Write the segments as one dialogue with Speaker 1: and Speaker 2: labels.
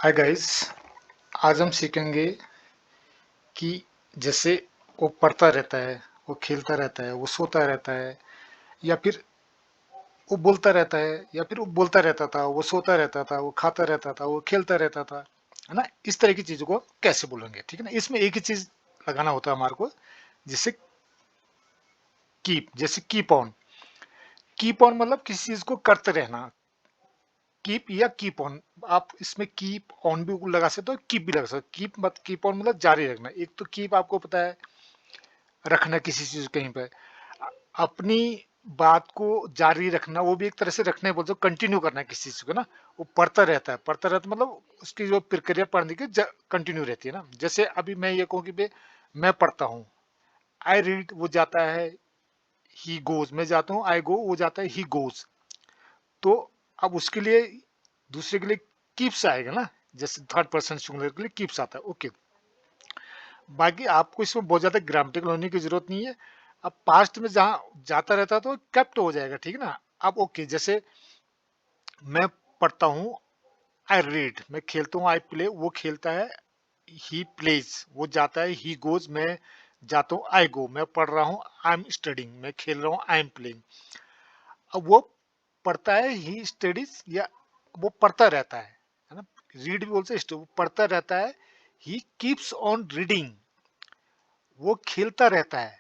Speaker 1: Hi guys. आज हम सीखेंगे कि जैसे वो पढ़ता रहता है, वो खेलता रहता है, वो सोता रहता है, या फिर वो बोलता रहता है, या फिर वो बोलता रहता था, वो सोता रहता था, वो खाता रहता था, वो खेलता रहता था, है ना। इस तरह की चीजों को कैसे बोलेंगे, ठीक है ना। इसमें एक ही चीज लगाना होता है हमारे को, जिससे कीप, जैसे कीप ऑन। कीप ऑन मतलब किसी चीज को करते रहना। कीप या कीप ऑन, आप इसमें कीप ऑन भी लगा सकते हो, कीप भी लगा सकते हो। कीप मत कीप ऑन मतलब जारी रखना। एक तो कीप आपको पता है रखना किसी चीज कहीं पे, अपनी बात को जारी रखना, वो भी एक तरह से रखने बोलते हो, कंटिन्यू करना है किसी चीज को ना। वो पढ़ता रहता मतलब उसकी जो प्रक्रिया पढ़ने की कंटिन्यू रहती है ना। जैसे अभी मैं ये कहूँ कि भाई मैं पढ़ता हूँ, आई रीड, वो जाता है ही गोज, मैं जाता हूँ आई गो, वो जाता है ही गोज। तो अब उसके लिए दूसरे के लिए कीप्स आएगा ना, जैसे थर्ड पर्सन सिंगुलर के लिए कीप्स आता है, ओके। बाकी आपको इसमें बहुत ज्यादा ग्रामेटिकल होने की जरूरत नहीं है। अब पास्ट में जहाँ जाता रहता तो केप्ट हो जाएगा, ठीक है ना। अब ओके, जैसे मैं पढ़ता हूँ, आई रीड, मैं खेलता हूँ, आई प्ले, वो खेलता है, ही प्लेज, वो जाता है, ही गोज, मैं जाता हूँ, आई गो, मैं पढ़ रहा हूँ, आई एम स्टडिंग, मैं खेल रहा हूँ, आई एम प्लेइंग। अब वो पढ़ता है, ही स्टडीज, या वो पढ़ता रहता है ना। रीड भी बोलते हैं, वो पढ़ता रहता है, ही कीप्स ऑन रीडिंग, वो खेलता रहता है,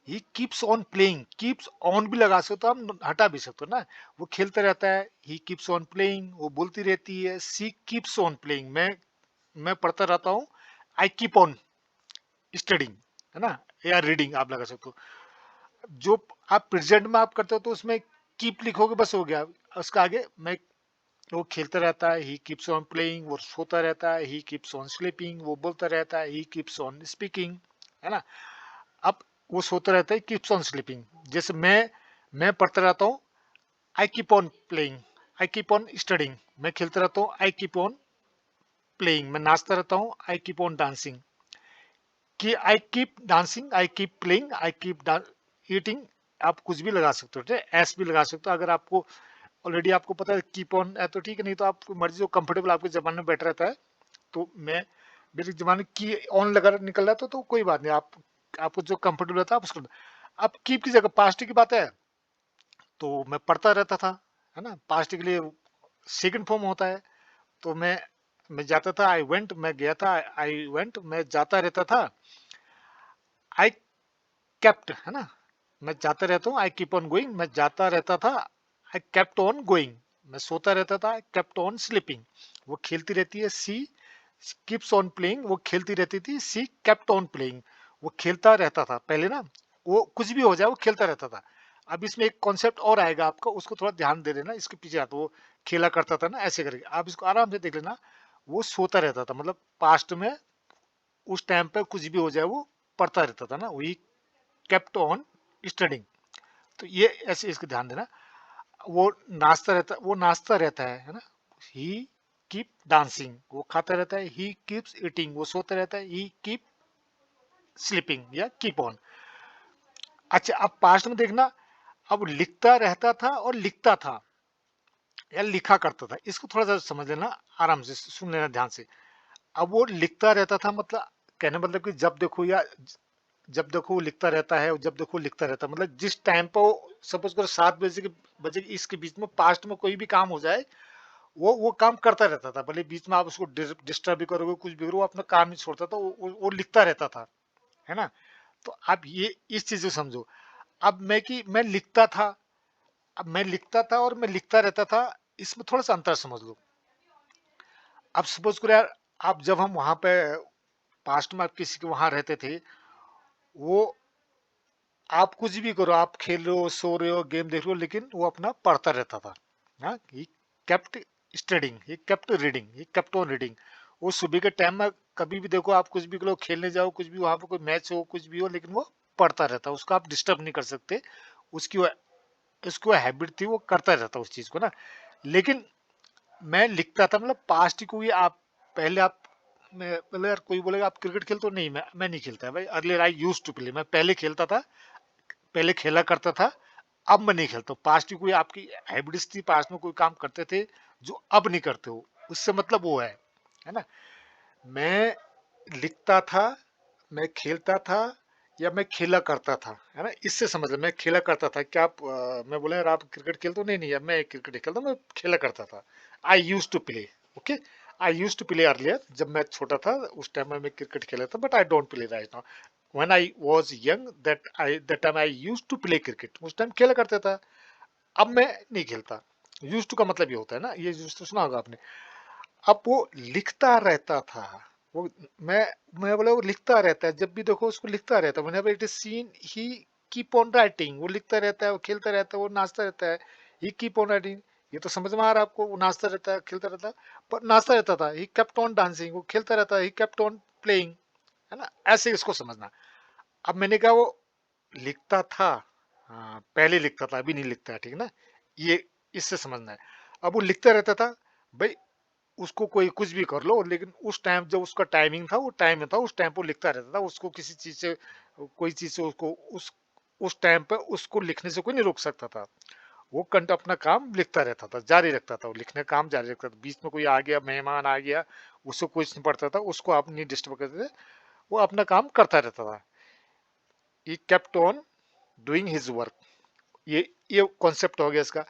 Speaker 1: he keeps on playing. Keeps on भी लगा सकते हो, हम हटा भी सकते हो ना। वो खेलता रहता है, ही कीप्स ऑन प्लेइंग, वो बोलती रहती है, सी कीप्स ऑन प्लेइंग, मैं पढ़ता रहता हूँ, आई कीप ऑन स्टडिंग, है ना। या रीडिंग आप लगा सकते हो। जो आप प्रेजेंट में आप करते हो तो उसमें कीप लिखोगे बस हो गया। उसका आगे मैं, वो खेलता रहता है, ही कीप्स ऑन प्लेइंग, वो सोता रहता है, ही कीप्स ऑन स्लीपिंग, वो बोलता रहता है, ही कीप्स ऑन स्पीकिंग, है ना। अब वो सोता रहता है, कीप्स ऑन स्लीपिंग। जैसे मैं पढ़ता रहता हूँ, I keep on playing, I keep on studying, मैं खेलता रहता हूँ, आई कीप ऑन प्लेइंग, मैं नाचता रहता हूँ, आई कीप ऑन डांसिंग। कि I keep dancing, I keep playing, I keep eating. आप कुछ भी लगा सकते हो, ठीक है, एस भी लगा सकते हो। अगर आपको ऑलरेडी आपको पता है कीप ऑन है तो ठीक है, नहीं तो आप मर्जी जो कंफर्टेबल आपके जमाने में बैठ रहता है। तो मैं, मेरे जमाने की ऑन लगा निकल रहा था तो कोई बात नहीं, आप आपको जो कंफर्टेबल रहता है आप उसको। अब कीप की जगह पास्ट की बात है, तो मैं पढ़ता रहता था, है ना। पास्ट के लिए सेकंड फॉर्म होता है। तो मैं जाता था, आई वेंट, मैं गया था, आई वेंट, मैं जाता रहता था, आई केप्ट, है ना। मैं जाता रहता हूँ, आई कीप ऑन गोइंग, मैं जाता रहता था, आई केप्ट ऑन गोइंग, मैं सोता रहता था, आई केप्ट ऑन स्लीपिंग। वो खेलती रहती है, सी कीप्स ऑन प्लेइंग, वो खेलती रहती थी, सी केप्ट ऑन प्लेइंग, वो खेलता रहता था पहले ना। वो कुछ भी हो जाए वो खेलता रहता था। अब इसमें एक कॉन्सेप्ट और आएगा आपको, उसको थोड़ा ध्यान दे देना, इसके पीछे आता वो खेला करता था ना, ऐसे करके आप इसको आराम से देख लेना। वो सोता रहता था, मतलब पास्ट में उस टाइम पे कुछ भी हो जाए वो पढ़ता रहता था ना, वही केप्ट ऑन स्टडिंग। तो ये ऐसे इसको ध्यान देना। वो नाचता रहता है ना, ही कीप डांसिंग, वो खाता रहता है, ही कीप्स ईटिंग, वो सोता रहता है, ही कीप स्लीपिंग या कीप ऑन। अच्छा, अब पास्ट में देखना, अब लिखता रहता था और लिखता था या लिखा करता था, इसको थोड़ा सा समझ लेना, आराम से सुन लेना ध्यान से। अब वो लिखता रहता था मतलब, कहने मतलब कि जब देखो या जब देखो वो लिखता रहता है, जब देखो लिखता रहता है, मतलब जिस टाइम पर सपोज करो 7 बजे के बजे इसके बीच में पास्ट में कोई भी काम हो जाए, वो काम करता रहता था, भले बीच में आप उसको डिस्टर्ब भी करोगे, कुछ भी करो, वो अपना काम नहीं छोड़ता था, वो लिखता रहता था, है ना। तो आप ये इस चीज को समझो। अब मैं लिखता था, अब मैं लिखता था और मैं लिखता रहता था, इसमें थोड़ा सा अंतर समझ लो। अब सपोज करो यार, आप जब हम वहां पे पास्ट में आप किसी के वहां रहते थे, वो आप कुछ भी करो, आप खेल रहे हो, सो रहे हो, गेम देख रहे हो, लेकिन वो अपना पढ़ता रहता था। हाँ, he kept studying, he kept reading, he kept on reading. वो सुबह के टाइम में कभी भी देखो, आप कुछ भी करो, खेलने जाओ, कुछ भी वहां पर कोई मैच हो, कुछ भी हो, लेकिन वो पढ़ता रहता, उसको आप डिस्टर्ब नहीं कर सकते। उसकी वो उसकी हैबिट थी, वो करता रहता उस चीज को ना। लेकिन मैं लिखता था, मतलब पास्ट को ही आप पहले आप, मैं पहले यार कोई बोलेगा आप क्रिकेट खेलते हो, नहीं मैं नहीं खेलता है भाई, earlier I use to play, मैं पहले खेलता था, पहले खेला करता था, अब मैं नहीं खेलता हूँ। पास्ट की कोई आपकी हैबिट्स थी, पास्ट में कोई काम करते थे जो अब नहीं करते हो, उससे मतलब वो है। है ना। मैं लिखता था, मैं खेलता था, या मैं खेला करता था, है ना। इससे समझ लो, मैं खेला करता था। क्या आप मैं बोला यार आप क्रिकेट खेलते हो? नहीं नहीं यार, मैं क्रिकेट नहीं खेलता, मैं खेला करता था। I use to play. Okay, I use to play earlier, जब मैं छोटा था उस टाइम में मैं क्रिकेट खेला था, but I don't play right now. When I was young, that time I use to play cricket, उस टाइम खेला करता था। अब मैं नहीं खेलता। यूज टू का मतलब ये होता है ना, ये यूज तो सुना होगा आपने। अब वो लिखता रहता था। वो मैं मैं बोला वो लिखता रहता है, जब भी देखो उसको लिखता रहता है। Whenever it is seen he keep on writing. वो लिखता रहता है, वो खेलता रहता है, वो नाचता रहता है। ही कीप ऑन राइटिंग। ये तो समझ में आ रहा है आपको, वो नाचता रहता है, खेलता रहता है, पर नाचता रहता था। ही केप्ट ऑन डांसिंग, वो खेलता रहता है, ही केप्ट ऑन प्लेइंग, है ना। ऐसे इसको समझना। अब मैंने कहा वो लिखता था, हाँ पहले लिखता था, अभी नहीं लिखता है, ठीक है ना। ये इससे समझना है। अब वो लिखता रहता था भाई, उसको कोई कुछ भी कर लो, लेकिन उस टाइम जब उसका टाइमिंग था, वो टाइम में था, उस टाइम पे लिखता रहता था। उसको किसी चीज से, कोई चीज से उसको उस टाइम पे उसको लिखने से कोई नहीं रोक सकता था। वो कंट अपना काम लिखता रहता था, जारी रखता था। वो लिखने का काम जारी रखता था। बीच में कोई आ गया, मेहमान आ गया, उसको कुछ नहीं पड़ता था, उसको आप नहीं डिस्टर्ब करते थे। वो अपना काम करता रहता था। He kept on doing his work. ये कॉन्सेप्ट हो गया इसका।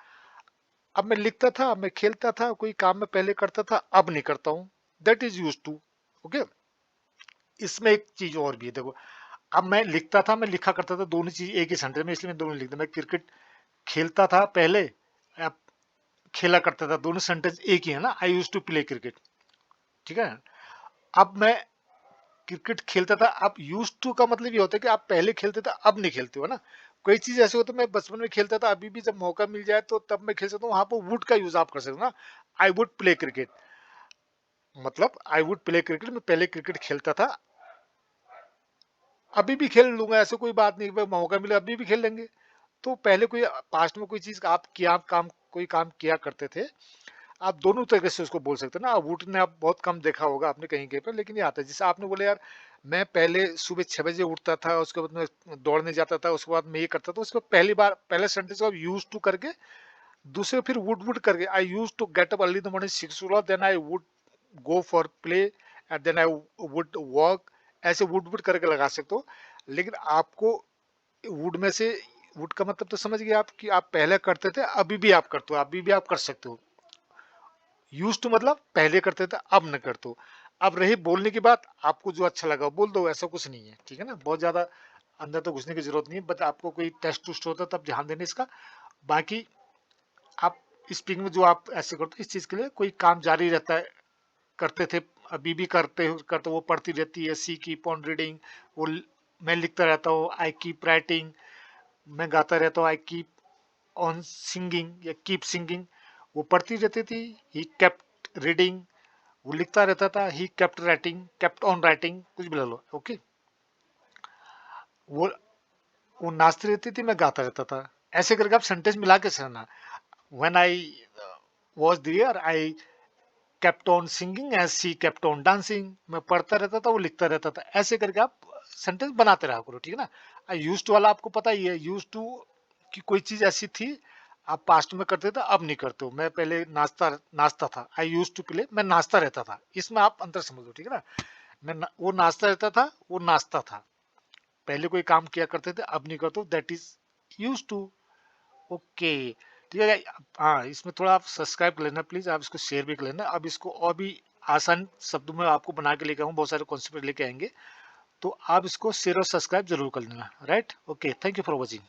Speaker 1: अब मैं लिखता था, मैं खेलता था, कोई काम मैं पहले करता था, अब नहीं करता हूं। That is use to. Okay. इसमें एक चीज और भी है, देखो। अब मैं लिखता था, मैं लिखा करता था, दोनों चीज एक ही सेंटेंस में, इसलिए मैं दोनों लिखता। मैं क्रिकेट खेलता था पहले, अब खेला करता था, दोनों सेंटेंस एक ही है ना। आई यूज टू प्ले क्रिकेट, ठीक है। अब मैं क्रिकेट खेलता था। अब यूज टू का मतलब ये होता है कि आप पहले खेलते थे, अब नहीं खेलते हो ना। कोई चीज ऐसे होता है, मैं बचपन में खेलता था, अभी भी जब मौका मिल जाए तो तब मैं खेल सकता हूँ। वहां पर वुड का यूज आप कर सकते हो ना। आई वुड प्ले क्रिकेट, मतलब आई वुड प्ले क्रिकेट, मैं पहले क्रिकेट खेलता था, अभी भी खेल लूंगा, ऐसे कोई बात नहीं। भाई मौका मिला अभी भी खेल लेंगे। तो पहले कोई पास्ट में कोई चीज आप किया, आप काम, कोई काम किया करते थे, आप दोनों तरीके से उसको बोल सकते हैं ना। वुड ने आप बहुत कम देखा होगा आपने कहीं कहीं पर, लेकिन ये आता है। जैसे आपने बोले यार मैं पहले सुबह 6 बजे उठता था, उसके बाद मैं दौड़ने जाता था, उसके बाद मैं ये करता था, उसके बाद पहली बार पहले सेंटेंस को यूज टू करके, दूसरे फिर वुड वुड करके, I use to get up early in the morning 6 o'clock, then I would go for play, and then I would work. ऐसे वुड वुड करके लगा सकते हो। लेकिन आपको वुड में से, वुड का मतलब तो समझ गए आप, कि आप पहले करते थे, अभी भी आप करते हो, अभी भी आप कर सकते हो। यूज टू मतलब पहले करते थे, अब न करते हो। अब रही बोलने की बात, आपको जो अच्छा लगा बोल दो, ऐसा कुछ नहीं है, ठीक है ना। बहुत ज्यादा अंदर तो घुसने की जरूरत नहीं है, बट आपको कोई टेस्ट टूस्ट होता है तब ध्यान देने इसका। बाकी आप स्पीकिंग में जो आप ऐसे करते हो, इस चीज के लिए कोई काम जारी रहता है, करते थे, अभी भी करते वो पढ़ती रहती है, सी कीप ऑन रीडिंग। वो मैं लिखता रहता हूँ, आई कीप राइटिंग। मैं गाता रहता हूँ, आई कीप ऑन सिंगिंग या कीप सिंगिंग। वो पढ़ती रहती थी, ही केप्ट रीडिंग। वो लिखता रहता था, he kept writing, kept on writing, कुछ भी ले लो। ओके। वो वो नाचती रहती थी, मैं गाता रहता था। ऐसे करके आप सेंटेंस मिला के सुनना। When I was there, I kept on singing as she kept on dancing. मैं पढ़ता रहता था, वो लिखता रहता था। ऐसे करके आप सेंटेंस बनाते रहा करो, ठीक है ना। यूज टू वाला आपको पता ही है। यूज टू कि कोई चीज ऐसी थी, आप पास्ट में करते थे, अब नहीं करते हो। मैं पहले नाचता नाचता था, आई यूज टू प्ले, मैं नाचता रहता था। इसमें आप अंतर समझ लो, ठीक है ना। वो नाचता रहता था, वो नाचता था। पहले कोई काम किया करते थे, अब नहीं करते, that is use to. Okay, ठीक है। हाँ, इसमें थोड़ा आप सब्सक्राइब कर लेना प्लीज, आप इसको शेयर भी कर लेना। अब इसको और भी आसान शब्दों में आपको बना के लेके आऊँ, बहुत सारे कॉन्सेप्ट लेके आएंगे। तो आप इसको शेयर और सब्सक्राइब जरूर कर लेना। Right, okay, thank you for watching.